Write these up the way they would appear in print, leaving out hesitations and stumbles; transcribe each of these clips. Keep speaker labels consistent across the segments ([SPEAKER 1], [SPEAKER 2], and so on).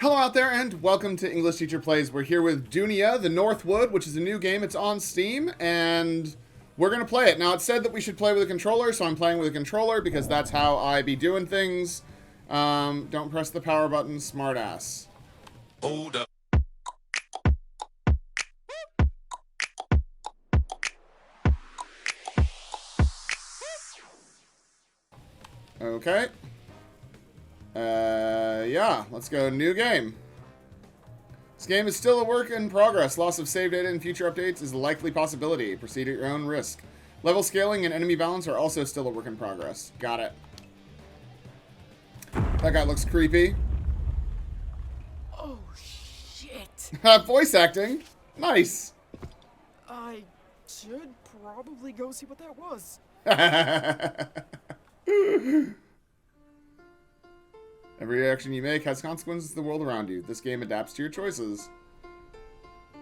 [SPEAKER 1] Hello out there, and welcome to English Teacher Plays. We're here with Dunia, the Northwood, which is a new game. It's on Steam, and we're going to play it. Now, it said that we should play with a controller, so I'm playing with a controller because that's how I be doing things. Don't press the power button, smartass.
[SPEAKER 2] Hold up.
[SPEAKER 1] Okay. Yeah, let's go. New game. This game is still a work in progress. Loss of save data in future updates is a likely possibility. Proceed at your own risk. Level scaling and enemy balance are also still a work in progress. Got it. That guy looks creepy.
[SPEAKER 3] Oh, shit.
[SPEAKER 1] Voice acting. Nice.
[SPEAKER 3] I should probably go see what that was.
[SPEAKER 1] Every action you make has consequences to the world around you. This game adapts to your choices.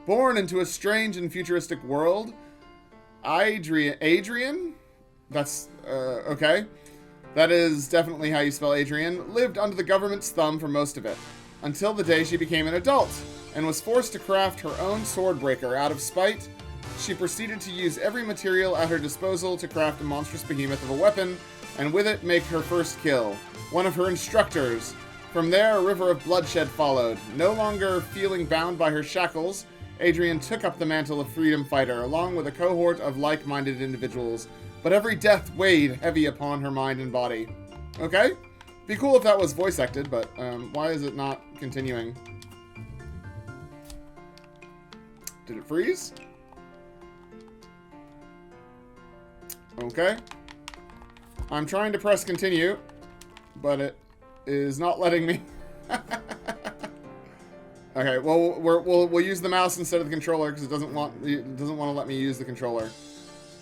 [SPEAKER 1] Born into a strange and futuristic world, Adrian? That's, okay. That is definitely how you spell Adrian. Lived under the government's thumb for most of it, until the day she became an adult, and was forced to craft her own sword breaker. Out of spite, she proceeded to use every material at her disposal to craft a monstrous behemoth of a weapon, and with it make her first kill. One of her instructors. From there, a river of bloodshed followed. No longer feeling bound by her shackles, Adrian took up the mantle of freedom fighter, along with a cohort of like-minded individuals. But every death weighed heavy upon her mind and body. Okay? Be cool if that was voice acted, but why is it not continuing? Did it freeze? Okay. I'm trying to press continue, but it is not letting me. Okay, well we'll use the mouse instead of the controller because it doesn't want to let me use the controller.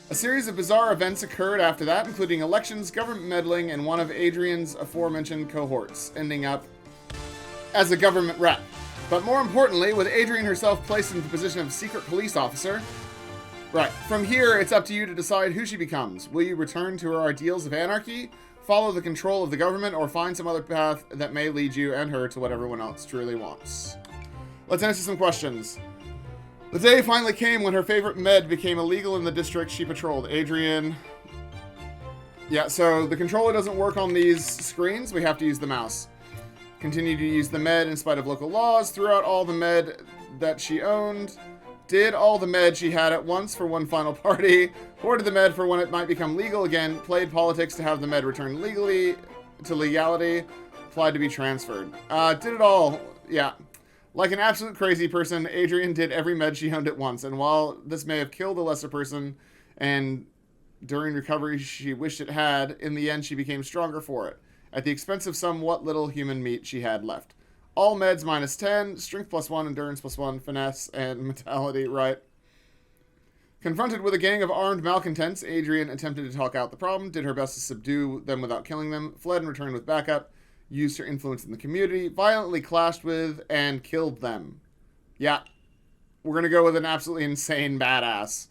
[SPEAKER 1] A series of bizarre events occurred after that, including elections, government meddling, and one of Adrian's aforementioned cohorts ending up as a government rep. But more importantly, with Adrian herself placed in the position of secret police officer. Right, from here, it's up to you to decide who she becomes. Will you return to her ideals of anarchy, follow the control of the government, or find some other path that may lead you and her to what everyone else truly wants? Let's answer some questions. The day finally came when her favorite med became illegal in the district she patrolled. Adrian... Yeah, so the controller doesn't work on these screens. We have to use the mouse. Continue to use the med in spite of local laws. Throughout all the med that she owned... Did all the med she had at once for one final party, hoarded the med for when it might become legal again, played politics to have the med returned legally to legality, applied to be transferred. Did it all, yeah. Like an absolute crazy person, Adrian did every med she owned at once, and while this may have killed a lesser person, and during recovery she wished it had, in the end she became stronger for it, at the expense of somewhat little human meat she had left. All meds minus 10, strength plus 1, endurance plus 1, finesse, and mentality, right. Confronted with a gang of armed malcontents, Adrian attempted to talk out the problem, did her best to subdue them without killing them, fled and returned with backup, used her influence in the community, violently clashed with, and killed them. Yeah, we're going to go with an absolutely insane badass.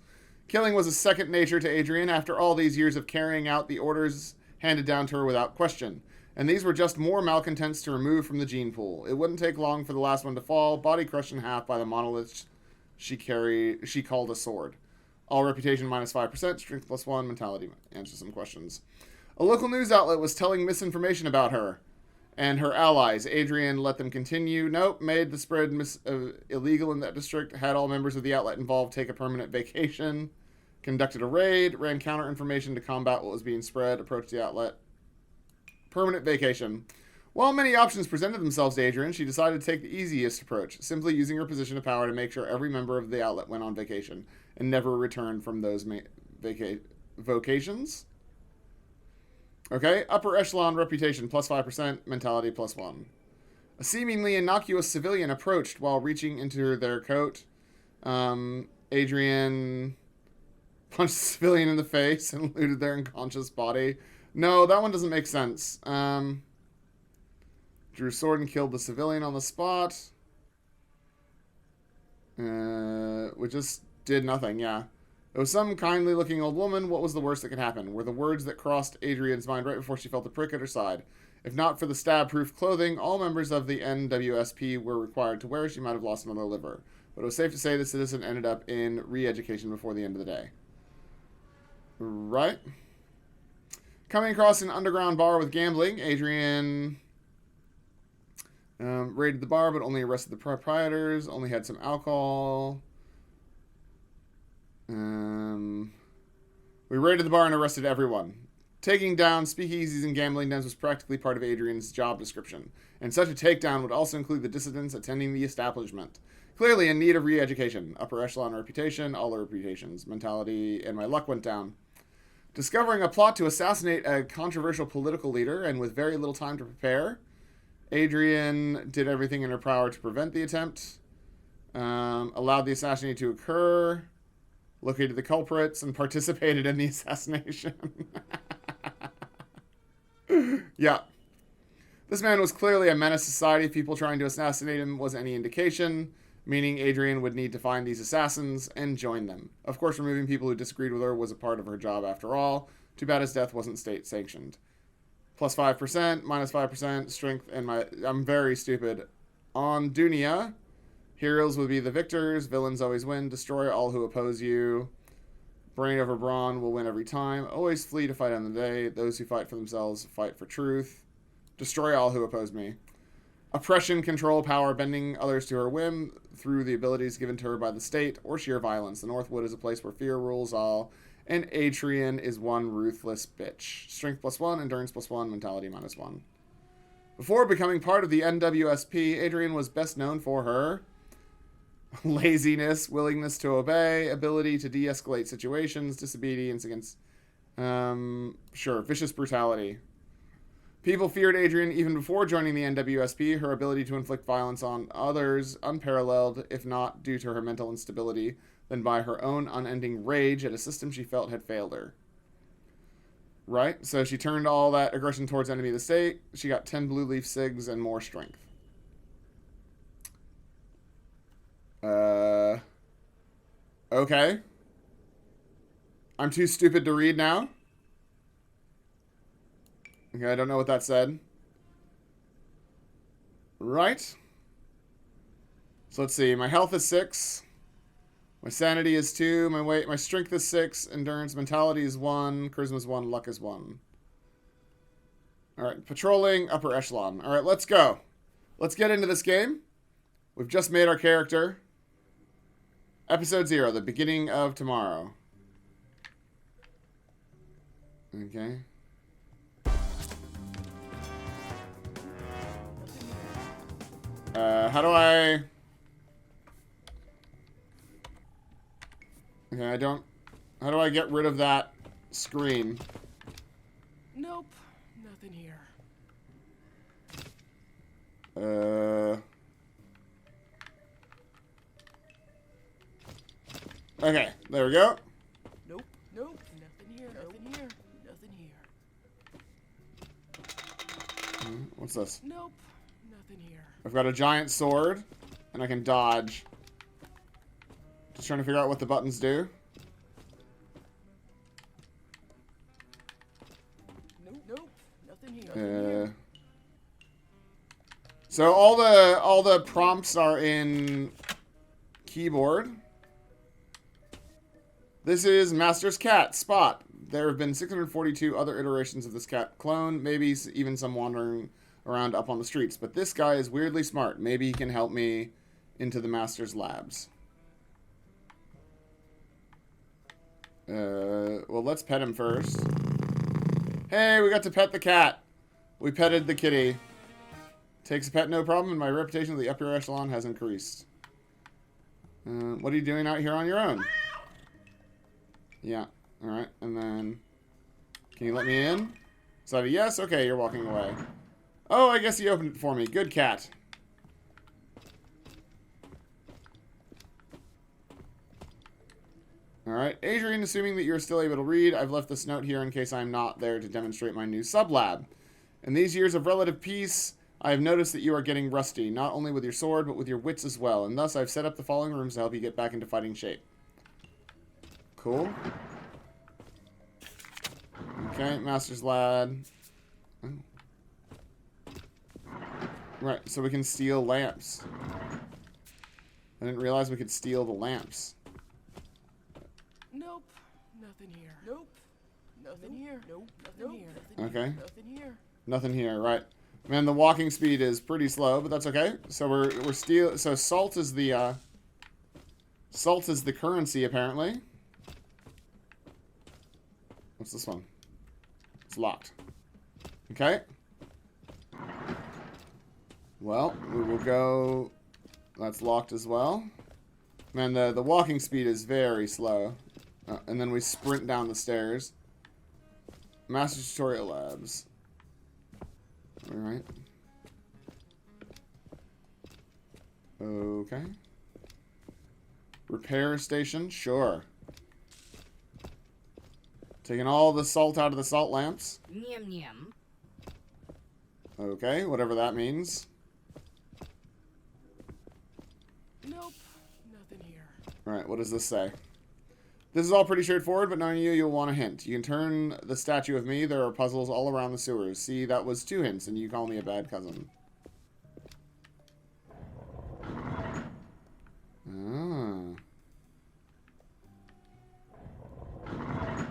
[SPEAKER 1] Killing was a second nature to Adrian after all these years of carrying out the orders handed down to her without question. And these were just more malcontents to remove from the gene pool. It wouldn't take long for the last one to fall, body crushed in half by the monolith she called a sword. All reputation minus 5%, strength plus 1, mentality. Answer some questions. A local news outlet was telling misinformation about her and her allies. Adrian let them continue. Nope, made the spread illegal in that district, had all members of the outlet involved take a permanent vacation, conducted a raid, ran counter information to combat what was being spread, approached the outlet. Permanent vacation. While many options presented themselves to Adrian, she decided to take the easiest approach, simply using her position of power to make sure every member of the outlet went on vacation and never returned from those vocations. Okay, upper echelon reputation plus 5%, mentality plus 1. A seemingly innocuous civilian approached while reaching into their coat. Adrian punched the civilian in the face and looted their unconscious body. No, that one doesn't make sense. Drew sword and killed the civilian on the spot. We just did nothing, yeah. It was some kindly-looking old woman. What was the worst that could happen? Were the words that crossed Adrian's mind right before she felt the prick at her side. If not for the stab-proof clothing all members of the NWSP were required to wear, she might have lost another liver. But it was safe to say the citizen ended up in re-education before the end of the day. Right. Coming across an underground bar with gambling, Adrian raided the bar but only arrested the proprietors, only had some alcohol. We raided the bar and arrested everyone. Taking down speakeasies and gambling dens was practically part of Adrian's job description, and such a takedown would also include the dissidents attending the establishment. Clearly in need of re-education. Upper echelon reputation, all reputations, mentality, and my luck went down. Discovering a plot to assassinate a controversial political leader, and with very little time to prepare, Adrian did everything in her power to prevent the attempt, allowed the assassination to occur, located the culprits, and participated in the assassination. Yeah. This man was clearly a menace to society. If people trying to assassinate him was any indication, meaning Adrian would need to find these assassins and join them. Of course, removing people who disagreed with her was a part of her job after all. Too bad his death wasn't state-sanctioned. Plus 5%, minus 5%, strength, and I'm very stupid. On Dunia, heroes will be the victors, villains always win, destroy all who oppose you. Brain over brawn will win every time. Always flee to fight on the day. Those who fight for themselves fight for truth. Destroy all who oppose me. Oppression, control, power, bending others to her whim through the abilities given to her by the state or sheer violence. The Northwood is a place where fear rules all, and Adrian is one ruthless bitch. Strength +1, endurance +1, mentality -1. Before becoming part of the NWSP, Adrian was best known for her laziness, willingness to obey, ability to de-escalate situations, disobedience against, vicious brutality. People feared Adrian even before joining the NWSP. Her ability to inflict violence on others, unparalleled, if not due to her mental instability, then by her own unending rage at a system she felt had failed her. Right? So she turned all that aggression towards enemy of the state. She got 10 blue leaf cigs and more strength. Okay. I'm too stupid to read now. Okay, I don't know what that said. Right. So let's see. My health is 6. My sanity is 2. My strength is 6. Endurance, mentality is 1. Charisma is 1. Luck is 1. Alright, patrolling, upper echelon. Alright, let's go. Let's get into this game. We've just made our character. Episode 0, the beginning of tomorrow. Okay. How do I... Okay, I don't... How do I get rid of that screen?
[SPEAKER 3] Nope, nothing here.
[SPEAKER 1] Okay, there we go.
[SPEAKER 3] Nope, nothing here, nothing here.
[SPEAKER 1] What's this?
[SPEAKER 3] Nope, nothing here.
[SPEAKER 1] I've got a giant sword, and I can dodge. Just trying to figure out what the buttons do.
[SPEAKER 3] Nope, nothing here.
[SPEAKER 1] So all the prompts are in keyboard. This is Master's cat, Spot. There have been 642 other iterations of this cat clone, maybe even some wandering around up on the streets. But this guy is weirdly smart. Maybe he can help me into the Master's labs. Well, let's pet him first. Hey, we got to pet the cat. We petted the kitty. Takes a pet, no problem, and my reputation of the upper echelon has increased. What are you doing out here on your own? Yeah, alright, and then... Can you let me in? Is that a yes? Okay, you're walking away. Oh, I guess he opened it for me. Good cat. Alright, Adrian, assuming that you're still able to read, I've left this note here in case I'm not there to demonstrate my new sub-lab. In these years of relative peace, I have noticed that you are getting rusty, not only with your sword, but with your wits as well, and thus I've set up the following rooms to help you get back into fighting shape. Cool. Okay, Master's Lad. Oh. Right, so we can steal lamps. I didn't realize we could steal the lamps.
[SPEAKER 3] Nope. Nothing here. Nope. Nothing here. Nope. Nothing here.
[SPEAKER 1] Okay.
[SPEAKER 3] Nothing here.
[SPEAKER 1] Nothing here, right. Man, the walking speed is pretty slow, but that's okay. So so salt is the currency apparently. What's this one? It's locked. Okay. Well, we will go. That's locked as well. Man, the walking speed is very slow. And then we sprint down the stairs. Master Tutorial Labs. Alright. Okay. Repair station? Sure. Taking all the salt out of the salt lamps.
[SPEAKER 2] Nyam nyam.
[SPEAKER 1] Okay, whatever that means.
[SPEAKER 3] Nope. Nothing here.
[SPEAKER 1] Alright, what does this say? This is all pretty straightforward, but knowing you, you'll want a hint. You can turn the statue of me. There are puzzles all around the sewers. See, that was 2 hints, and you call me a bad cousin. Ah.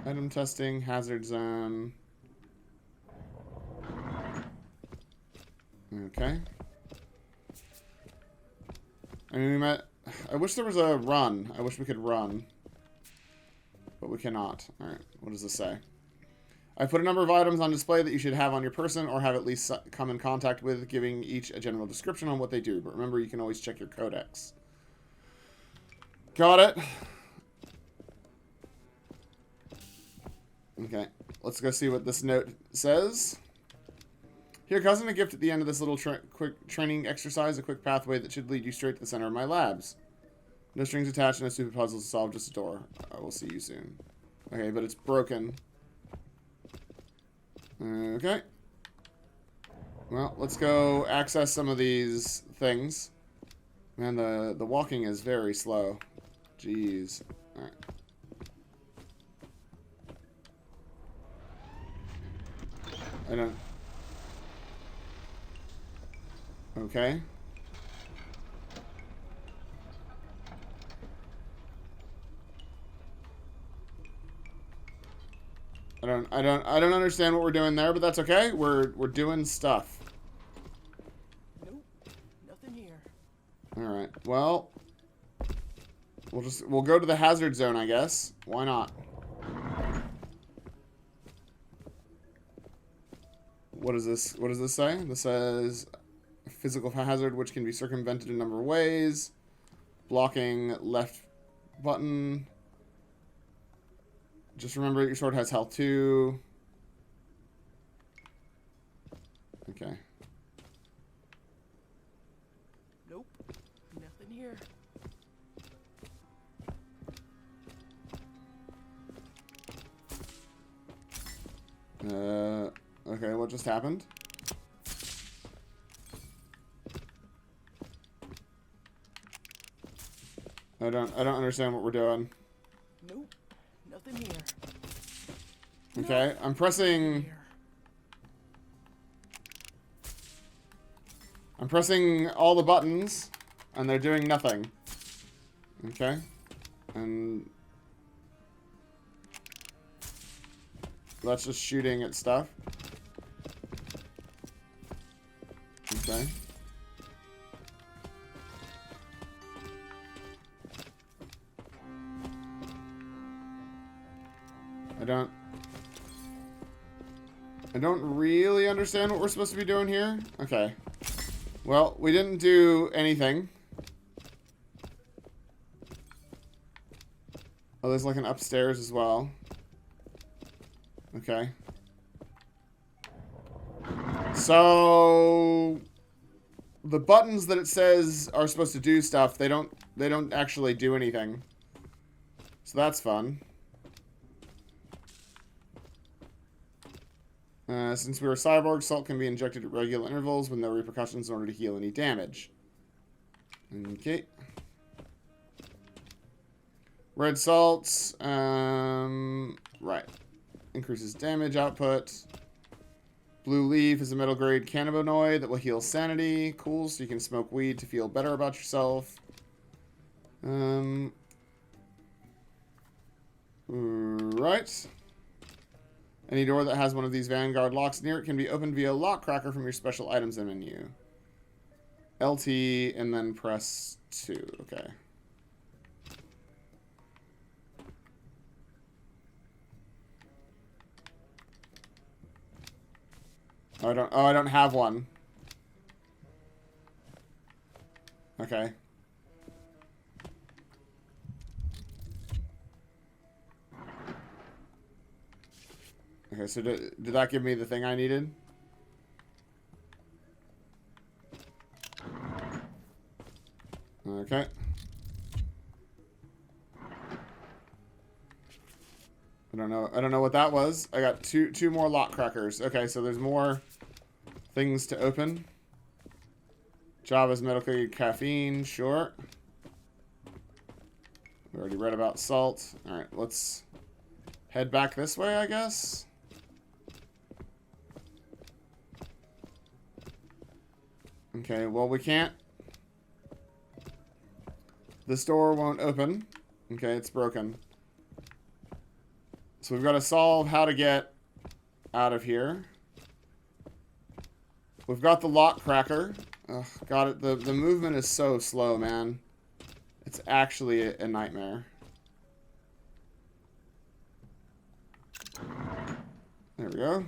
[SPEAKER 1] Item testing, hazard zone. Okay. I mean, I wish there was a run. I wish we could run. But we cannot. Alright, what does this say? I put a number of items on display that you should have on your person or have at least come in contact with, giving each a general description on what they do. But remember, you can always check your codex. Got it. Okay, let's go see what this note says. Here, cousin, a gift at the end of this little quick training exercise, a quick pathway that should lead you straight to the center of my labs. No strings attached, no stupid puzzles to solve, just a door. I will see you soon. Okay, but it's broken. Okay. Well, let's go access some of these things. Man, the walking is very slow. Jeez. Alright. I don't... Okay. I don't understand what we're doing there, but that's okay. We're doing stuff.
[SPEAKER 3] Nope. Nothing here.
[SPEAKER 1] All right. Well, we'll go to the hazard zone, I guess. Why not? What is this? What does this say? This says physical hazard which can be circumvented in a number of ways. Blocking left button. Just remember your sword has health too. Okay.
[SPEAKER 3] Nope. Nothing here.
[SPEAKER 1] Okay, what just happened? I don't understand what we're doing.
[SPEAKER 3] Nope. Nothing here.
[SPEAKER 1] Okay, I'm pressing... I'm pressing all the buttons, and they're doing nothing. Okay. And... that's just shooting at stuff. Okay. I don't really understand what we're supposed to be doing here. Okay. Well, we didn't do anything. Oh, there's like an upstairs as well. Okay. So the buttons that it says are supposed to do stuff, they don't actually do anything. So that's fun. Since we were cyborgs, salt can be injected at regular intervals with no repercussions in order to heal any damage. Okay. Red salts. Right. Increases damage output. Blue leaf is a middle grade cannabinoid that will heal sanity. Cool, so you can smoke weed to feel better about yourself. Right. Any door that has one of these Vanguard locks near it can be opened via lock cracker from your special items in menu. LT and then press 2. Okay. I don't have one. Okay. Okay, so did that give me the thing I needed? Okay. I don't know what that was. I got two more lock crackers. Okay, so there's more things to open. Java's medical caffeine, sure. We already read about salt. Alright, let's head back this way, I guess. Okay, well, we can't. This door won't open. Okay, it's broken. So we've got to solve how to get out of here. We've got the lock cracker. Ugh, got it. The movement is so slow, man. It's actually a nightmare. There we go.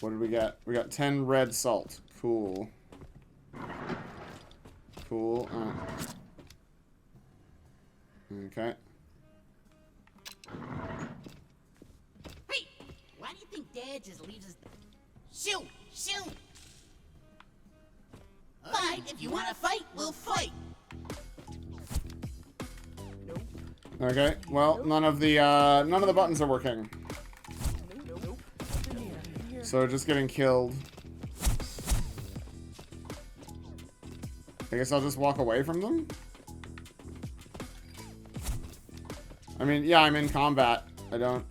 [SPEAKER 1] What did we get? We got 10 red salt. Cool. Cool. Okay.
[SPEAKER 2] Hey, why do you think Dad just leaves us? Shoot! Shoot! Fine, if you want to fight, we'll fight.
[SPEAKER 1] Okay. Well, none of the buttons are working. So just getting killed. I guess I'll just walk away from them. I mean, yeah, I'm in combat. I don't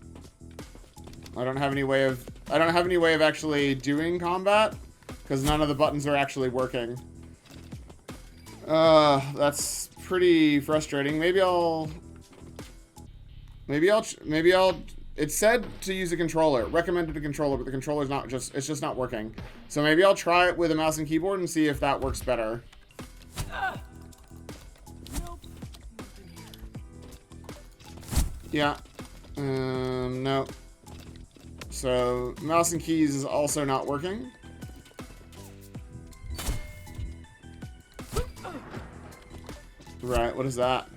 [SPEAKER 1] have any way of actually doing combat because none of the buttons are actually working. That's pretty frustrating. Maybe I'll it said to use a controller. Recommended a controller, but the controller's it's just not working. So maybe I'll try it with a mouse and keyboard and see if that works better. Yeah. No. So, mouse and keys is also not working. Right, what is that?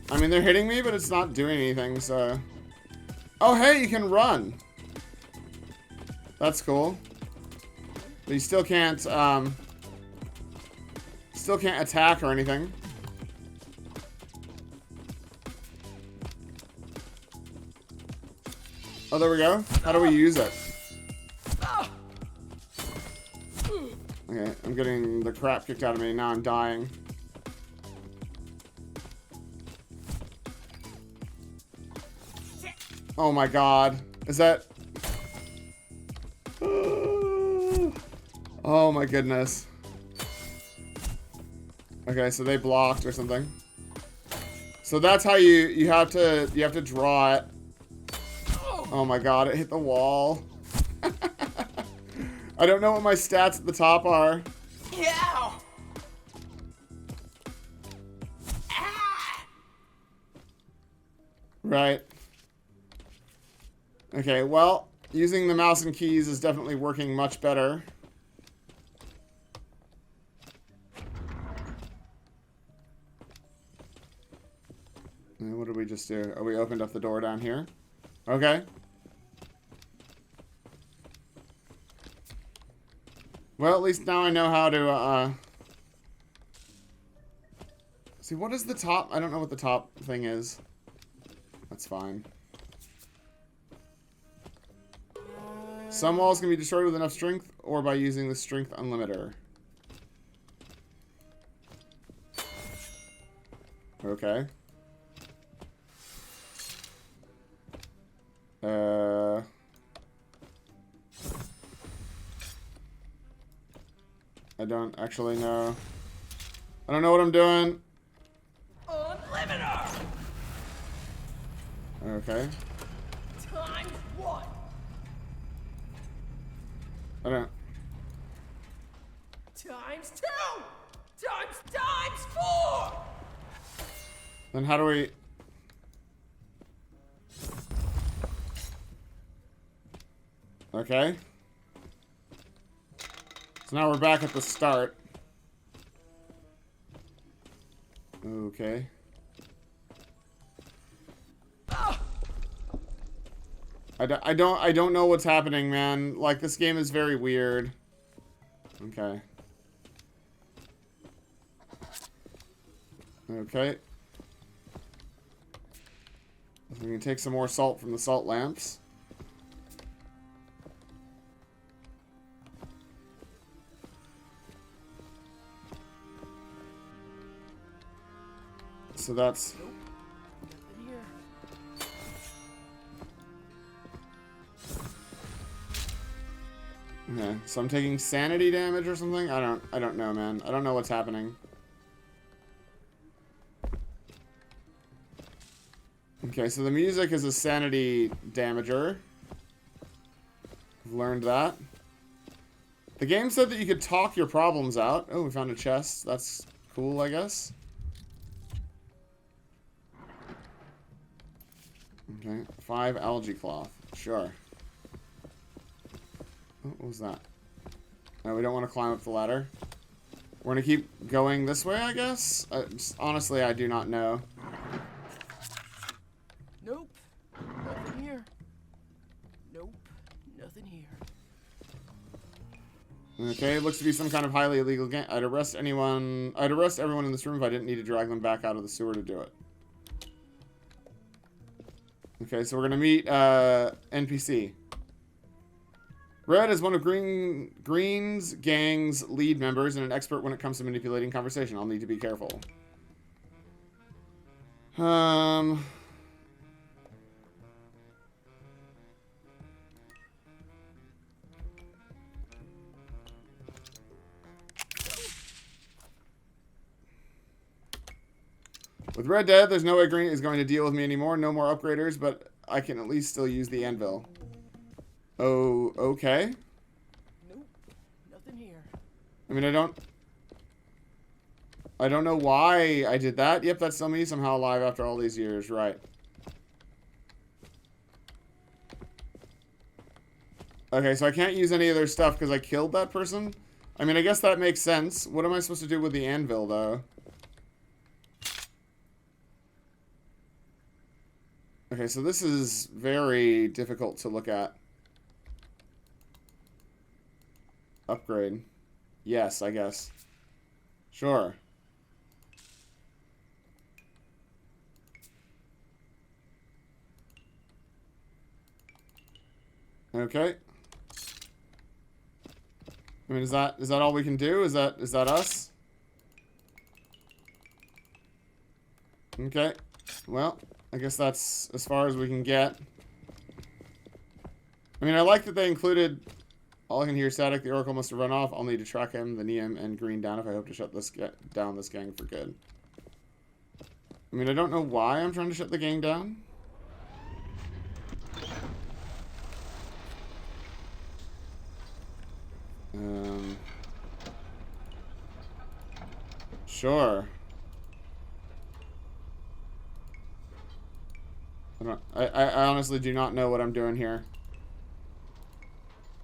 [SPEAKER 1] I mean, they're hitting me, but it's not doing anything, so... Oh, hey, you can run! That's cool. But you still can't attack or anything. Oh, there we go. How do we use it? Okay, I'm getting the crap kicked out of me. Now I'm dying. Oh my god. Is that... Oh my goodness. Okay, so they blocked or something. So that's how you have to draw it. Oh my god, it hit the wall. I don't know what my stats at the top are.
[SPEAKER 2] Ow! Ah!
[SPEAKER 1] Right. Okay, well, using the mouse and keys is definitely working much better. And what did we just do? Oh, we opened up the door down here. Okay. Well, at least now I know how to, see, what is the top? I don't know what the top thing is. That's fine. Some walls can be destroyed with enough strength or by using the strength unlimiter. Okay. I don't actually know. I don't know what I'm doing.
[SPEAKER 3] Unlimiter!
[SPEAKER 1] Okay.
[SPEAKER 3] Times one!
[SPEAKER 1] I don't...
[SPEAKER 3] Times two! Times four!
[SPEAKER 1] Then how do we... Okay. So now we're back at the start. Okay. I don't know what's happening, man. Like, this game is very weird. Okay. Okay. We can take some more salt from the salt lamps. So that's...
[SPEAKER 3] Nothing here.
[SPEAKER 1] Okay, so I'm taking sanity damage or something? I don't know, man. I don't know what's happening. Okay, so the music is a sanity damager. I've learned that. The game said that you could talk your problems out. Oh, we found a chest. That's cool, I guess. Okay, 5 algae cloth. Sure. Oh, what was that? No, we don't want to climb up the ladder. We're going to keep going this way, I guess? Honestly, I do not know.
[SPEAKER 3] Nope. Nothing here. Nope. Nothing here.
[SPEAKER 1] Okay, it looks to be some kind of highly illegal game. I'd arrest everyone in this room if I didn't need to drag them back out of the sewer to do it. Okay, so we're gonna meet NPC. Red is one of Green's gang's lead members and an expert when it comes to manipulating conversation. I'll need to be careful. With Red dead, there's no way Green is going to deal with me anymore. No more upgraders, but I can at least still use the anvil. Oh, okay.
[SPEAKER 3] Nope. Nothing here.
[SPEAKER 1] I mean, I don't know why I did that. Yep, that's still me somehow alive after all these years, right. Okay, so I can't use any of their stuff because I killed that person? I mean, I guess that makes sense. What am I supposed to do with the anvil, though? Okay, so this is very difficult to look at. Upgrade. Yes, I guess. Sure. Okay. I mean, is that all we can do? Is that us? Okay. Well, I guess that's as far as we can get. I mean, I like that they included... All I can hear is static. The Oracle must have run off. I'll need to track him, the Neum, and Green down if I hope to shut down this gang for good. I mean, I don't know why I'm trying to shut the gang down. Sure. I honestly do not know what I'm doing here.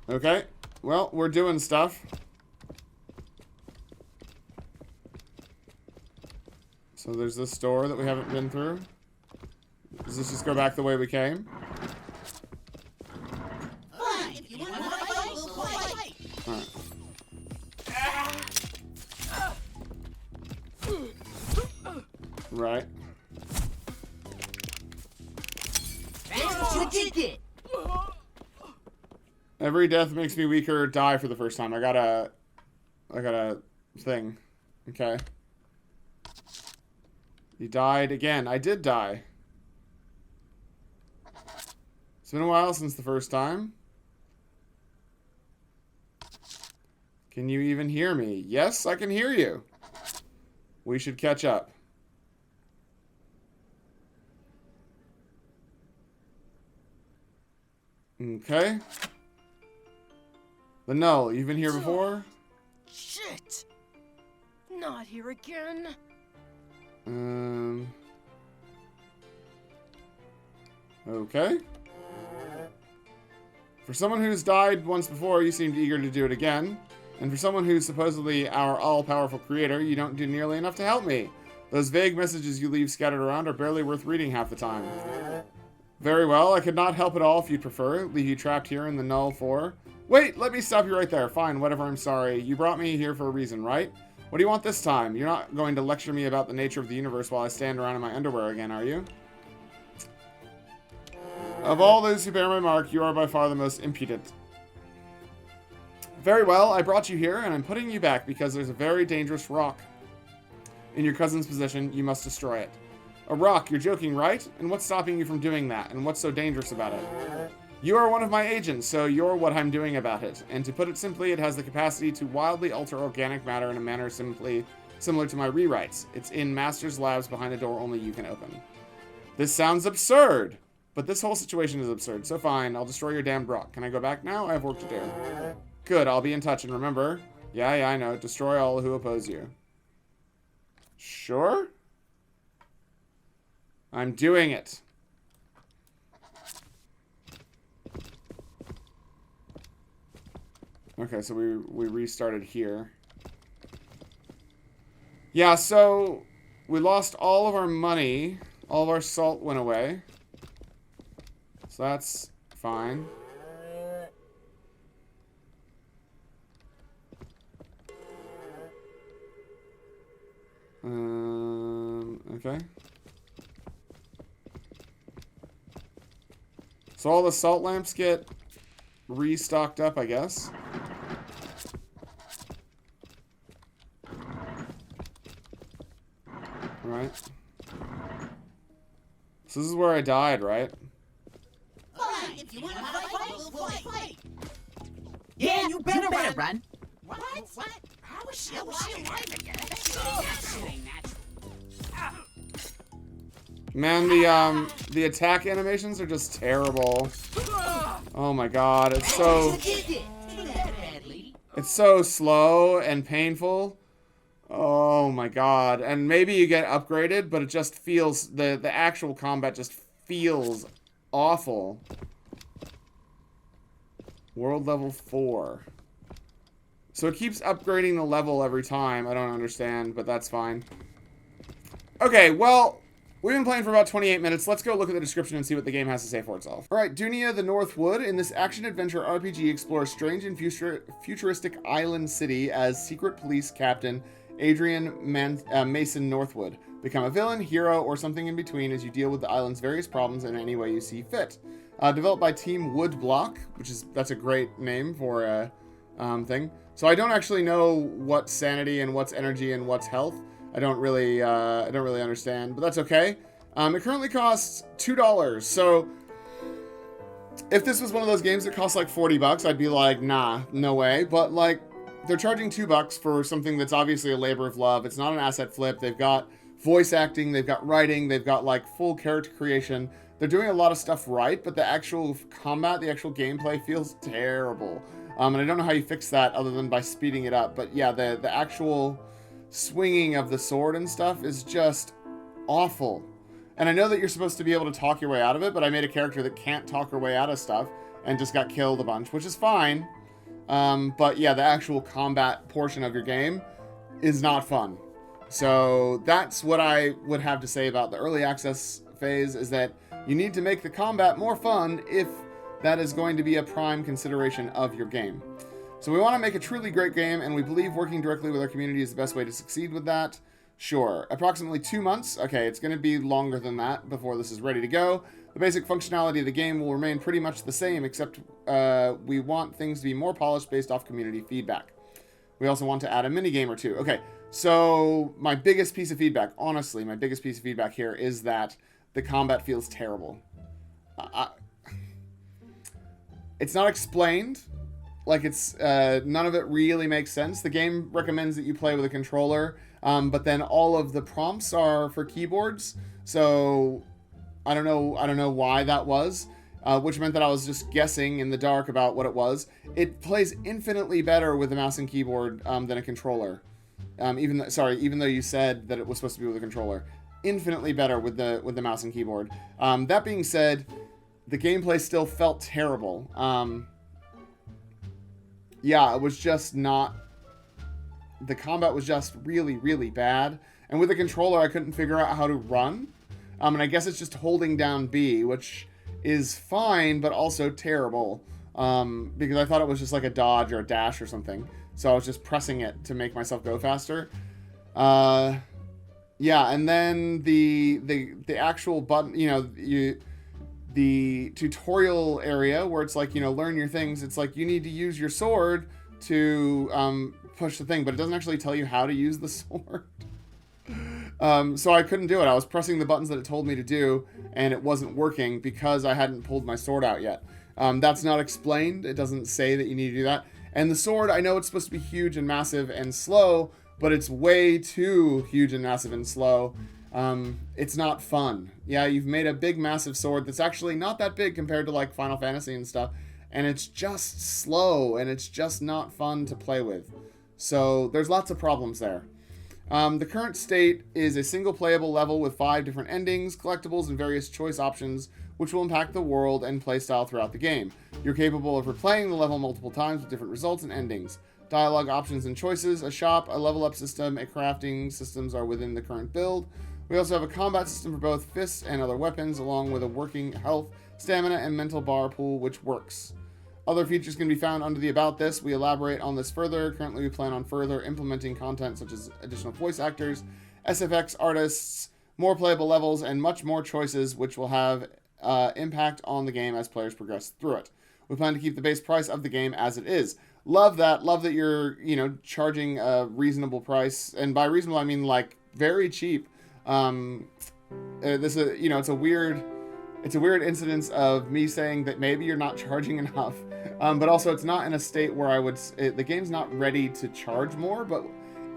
[SPEAKER 1] Okay. Well, we're doing stuff. So there's this door that we haven't been through. Does this just go back the way we came?
[SPEAKER 2] Fine, if you want to fight, we'll fight.
[SPEAKER 1] Alright. Right.
[SPEAKER 2] That's what you get.
[SPEAKER 1] Every death makes me weaker. Die for the first time. I got a thing. Okay. You died again. I did die. It's been a while since the first time. Can you even hear me? Yes, I can hear you. We should catch up. Okay. The Null, you've been here before?
[SPEAKER 3] Shit! Not here again.
[SPEAKER 1] Okay. For someone who's died once before, you seemed eager to do it again. And for someone who's supposedly our all-powerful creator, you don't do nearly enough to help me. Those vague messages you leave scattered around are barely worth reading half the time. Very well, I could not help at all if you'd prefer. Leave you trapped here in the Null 4. Wait, let me stop you right there. Fine, whatever, I'm sorry. You brought me here for a reason, right? What do you want this time? You're not going to lecture me about the nature of the universe while I stand around in my underwear again, are you? Of all those who bear my mark, you are by far the most impudent. Very well, I brought you here, and I'm putting you back because there's a very dangerous rock in your cousin's possession. You must destroy it. A rock, you're joking, right? And what's stopping you from doing that? And what's so dangerous about it? You are one of my agents, so you're what I'm doing about it. And to put it simply, it has the capacity to wildly alter organic matter in a manner simply similar to my rewrites. It's in Master's labs behind a door only you can open. This sounds absurd! But this whole situation is absurd, so fine, I'll destroy your damned rock. Can I go back now? I have work to do. Good, I'll be in touch, and remember... Yeah, I know. Destroy all who oppose you. Sure? I'm doing it. Okay, so we restarted here. Yeah, so... we lost all of our money. All of our salt went away. So that's fine. Okay. So all the salt lamps get restocked up, I guess. Right. So this is where I died, right?
[SPEAKER 2] Fine, if you want to fight, we'll fight.
[SPEAKER 4] Yeah, you better run.
[SPEAKER 2] What? How is she alive again? That ain't natural.
[SPEAKER 1] Man, the attack animations are just terrible. Oh my god, it's so slow and painful. Oh my god. And maybe you get upgraded, but it just feels the actual combat just feels awful. World level 4. So it keeps upgrading the level every time. I don't understand, but that's fine. Okay, well, we've been playing for about 28 minutes. Let's go look at the description and see what the game has to say for itself. Alright, Dunia, the North Wood. In this action-adventure RPG, explore a strange and futuristic island city as secret police captain Adrian Mason Northwood. Become a villain, hero, or something in between as you deal with the island's various problems in any way you see fit. Developed by Team Woodblock, that's a great name for a thing. So I don't actually know what's sanity and what's energy and what's health. I don't really understand, but that's okay. It currently costs $2. So if this was one of those games that costs like 40 bucks, I'd be like, nah, no way. But like, they're charging $2 for something that's obviously a labor of love. It's not an asset flip. They've got voice acting, they've got writing, they've got like full character creation. They're doing a lot of stuff right, but the actual combat, the actual gameplay feels terrible. And I don't know how you fix that other than by speeding it up. But yeah, the actual swinging of the sword and stuff is just awful. And I know that you're supposed to be able to talk your way out of it, but I made a character that can't talk her way out of stuff and just got killed a bunch, which is fine. But yeah, the actual combat portion of your game is not fun. So that's what I would have to say about the early access phase, is that you need to make the combat more fun if that is going to be a prime consideration of your game. So we want to make a truly great game, and we believe working directly with our community is the best way to succeed with that. Sure. Approximately 2 months. Okay, it's going to be longer than that before this is ready to go. The basic functionality of the game will remain pretty much the same, except we want things to be more polished based off community feedback. We also want to add a minigame or two. Okay, so my biggest piece of feedback, honestly, my biggest piece of feedback here is that the combat feels terrible. It's not explained. like it's none of it really makes sense. The game recommends that you play with a controller, but then all of the prompts are for keyboards. So I don't know why that was, which meant that I was just guessing in the dark about what it was. It plays infinitely better with a mouse and keyboard than a controller. Even though you said that it was supposed to be with a controller, infinitely better with the mouse and keyboard. That being said, the gameplay still felt terrible. Yeah, it was just not... The combat was just really, really bad. And with the controller, I couldn't figure out how to run. And I guess it's just holding down B, which is fine, but also terrible. Because I thought it was just like a dodge or a dash or something. So I was just pressing it to make myself go faster. Yeah, and then the actual button, the tutorial area where it's like, learn your things. It's like you need to use your sword to push the thing, but it doesn't actually tell you how to use the sword. So I couldn't do it. I was pressing the buttons that it told me to do, and it wasn't working because I hadn't pulled my sword out yet. That's not explained. It doesn't say that you need to do that. And the sword, I know it's supposed to be huge and massive and slow, but it's way too huge and massive and slow. It's not fun. Yeah, you've made a big, massive sword that's actually not that big compared to like Final Fantasy and stuff, and it's just slow, and it's just not fun to play with. So there's lots of problems there. The current state is a single playable level with 5 different endings, collectibles, and various choice options, which will impact the world and playstyle throughout the game. You're capable of replaying the level multiple times with different results and endings. Dialogue options and choices, a shop, a level up system, and crafting systems are within the current build. We also have a combat system for both fists and other weapons, along with a working health, stamina, and mental bar pool, which works. Other features can be found under the About This. We elaborate on this further. Currently, we plan on further implementing content such as additional voice actors, SFX artists, more playable levels, and much more choices, which will have impact on the game as players progress through it. We plan to keep the base price of the game as it is. Love that. Love that you're, charging a reasonable price. And by reasonable, I mean, like, very cheap. This is, it's a weird incidence of me saying that maybe you're not charging enough. But also it's not in a state where the game's not ready to charge more, but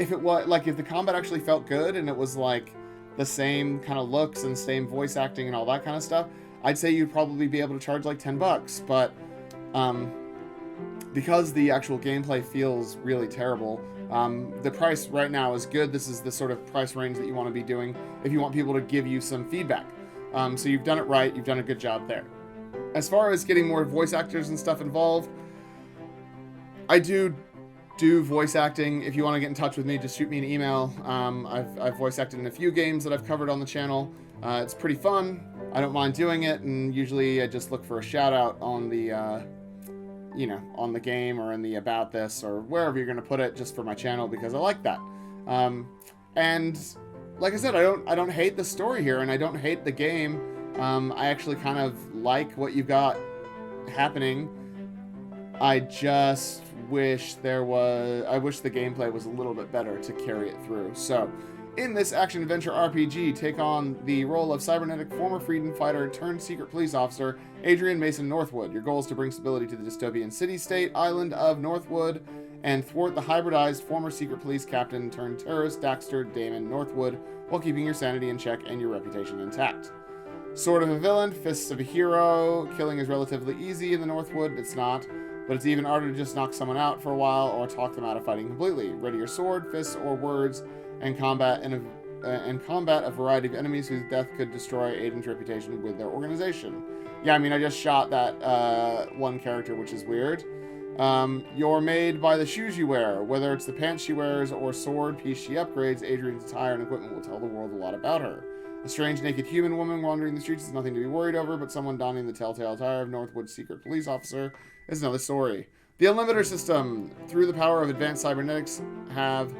[SPEAKER 1] if it was, like, if the combat actually felt good and it was like the same kind of looks and same voice acting and all that kind of stuff, I'd say you'd probably be able to charge like $10, but, because the actual gameplay feels really terrible, the price right now is good. This is the sort of price range that you want to be doing if you want people to give you some feedback. So you've done it right. You've done a good job there. As far as getting more voice actors and stuff involved, I do voice acting. If you want to get in touch with me, just shoot me an email. I've voice acted in a few games that I've covered on the channel. It's pretty fun. I don't mind doing it, and usually I just look for a shout out on the on the game or in the About This or wherever you're going to put it, just for my channel, because I like that. And like I said, I don't hate the story here, and I don't hate the game. I actually kind of like what you got happening. I just wish I wish the gameplay was a little bit better to carry it through. So, in this action-adventure RPG, take on the role of cybernetic former freedom fighter turned secret police officer Adrian Mason Northwood. Your goal is to bring stability to the dystopian city-state island of Northwood and thwart the hybridized former secret police captain turned terrorist Daxter Damon Northwood while keeping your sanity in check and your reputation intact. Sword of a villain, fists of a hero. Killing is relatively easy in the Northwood. It's not, but it's even harder to just knock someone out for a while or talk them out of fighting completely. Ready your sword, fists, or words, and combat a variety of enemies whose death could destroy Aiden's reputation with their organization. Yeah, I mean, I just shot that one character, which is weird. You're made by the shoes you wear. Whether it's the pants she wears or sword piece she upgrades, Adrian's attire and equipment will tell the world a lot about her. A strange naked human woman wandering the streets is nothing to be worried over, but someone donning the telltale attire of Northwood's secret police officer is another story. The Unlimiter system. Through the power of advanced cybernetics, have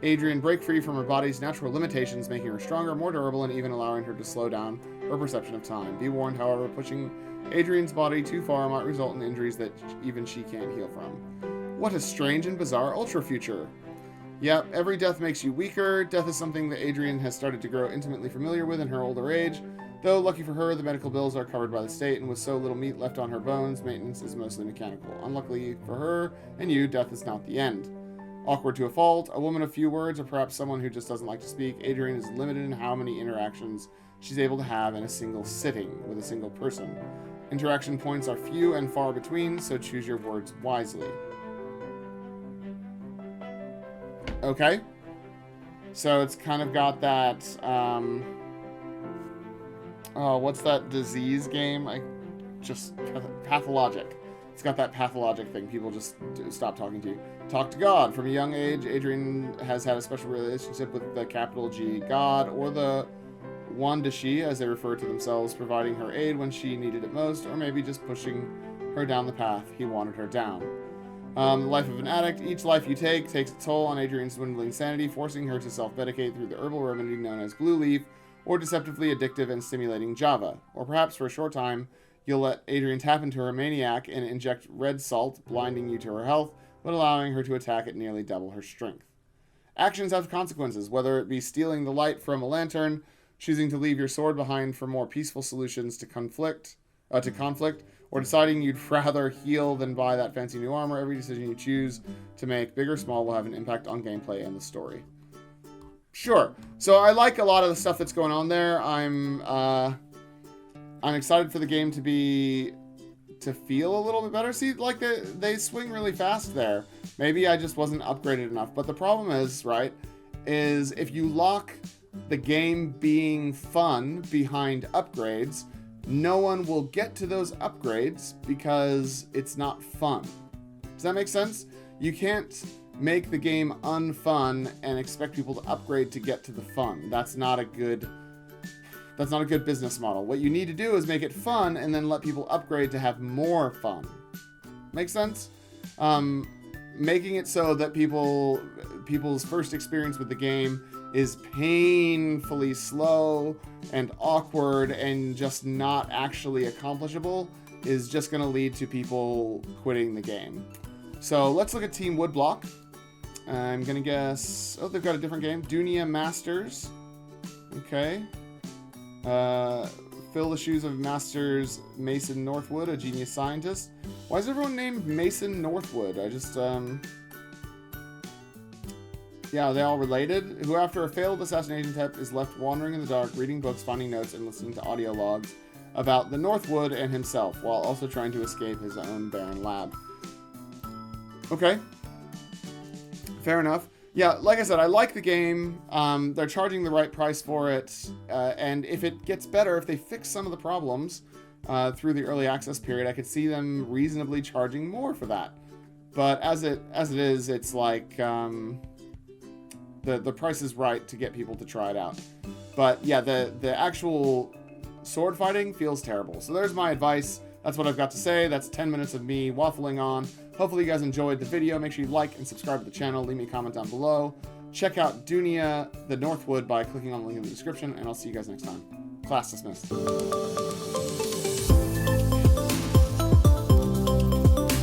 [SPEAKER 1] Adrian break free from her body's natural limitations, making her stronger, more durable, and even allowing her to slow down her perception of time. Be warned, however, pushing Adrian's body too far might result in injuries that even she can't heal from. What a strange and bizarre ultra future. Yep, every death makes you weaker. Death is something that Adrian has started to grow intimately familiar with in her older age, Though, lucky for her, the medical bills are covered by the state, and with so little meat left on her bones, maintenance is mostly mechanical. Unluckily for her and you, death is not the end. Awkward to a fault, a woman of few words, or perhaps someone who just doesn't like to speak, Adrian is limited in how many interactions she's able to have in a single sitting with a single person. Interaction points are few and far between, so choose your words wisely. Okay. So it's kind of got that, oh, what's that disease game? Pathologic. It's got that pathologic thing. People just stop talking to you. Talk to God. From a young age, Adrian has had a special relationship with the capital G, God, or the Wandashi, as they refer to themselves, providing her aid when she needed it most, or maybe just pushing her down the path he wanted her down. The life of an addict. Each life you take takes a toll on Adrian's dwindling sanity, forcing her to self-medicate through the herbal remedy known as Blue Leaf, or deceptively addictive and stimulating Java. Or perhaps for a short time, you'll let Adrian tap into her maniac and inject red salt, blinding you to her health, but allowing her to attack at nearly double her strength. Actions have consequences, whether it be stealing the light from a lantern, choosing to leave your sword behind for more peaceful solutions to conflict, or deciding you'd rather heal than buy that fancy new armor. Every decision you choose to make, big or small, will have an impact on gameplay and the story. Sure. So I like a lot of the stuff that's going on there. I'm excited for the game to feel a little bit better. See, like they swing really fast there. Maybe I just wasn't upgraded enough. But the problem is, right, is if you lock the game being fun behind upgrades, no one will get to those upgrades because it's not fun. Does that make sense? You can't make the game unfun and expect people to upgrade to get to the fun. That's not a good business model. What you need to do is make it fun and then let people upgrade to have more fun. Make sense? Making it so that people's first experience with the game is painfully slow and awkward and just not actually accomplishable is just going to lead to people quitting the game. So let's look at Team Woodblock. I'm going to guess... Oh, they've got a different game. Dunia Masters. Okay. Fill the shoes of Masters Mason Northwood, a genius scientist. Why is everyone named Mason Northwood? I just... Yeah, are they all related? Who, after a failed assassination attempt, is left wandering in the dark, reading books, finding notes, and listening to audio logs about the Northwood and himself, while also trying to escape his own barren lab. Okay. Fair enough. Yeah, like I said, I like the game. They're charging the right price for it. And if it gets better, if they fix some of the problems through the early access period, I could see them reasonably charging more for that. But as it is, it's like... The price is right to get people to try it out. But yeah, the actual sword fighting feels terrible. So there's my advice. That's what I've got to say. That's 10 minutes of me waffling on. Hopefully you guys enjoyed the video. Make sure you like and subscribe to the channel. Leave me a comment down below. Check out Dunia, the Northwood by clicking on the link in the description. And I'll see you guys next time. Class dismissed.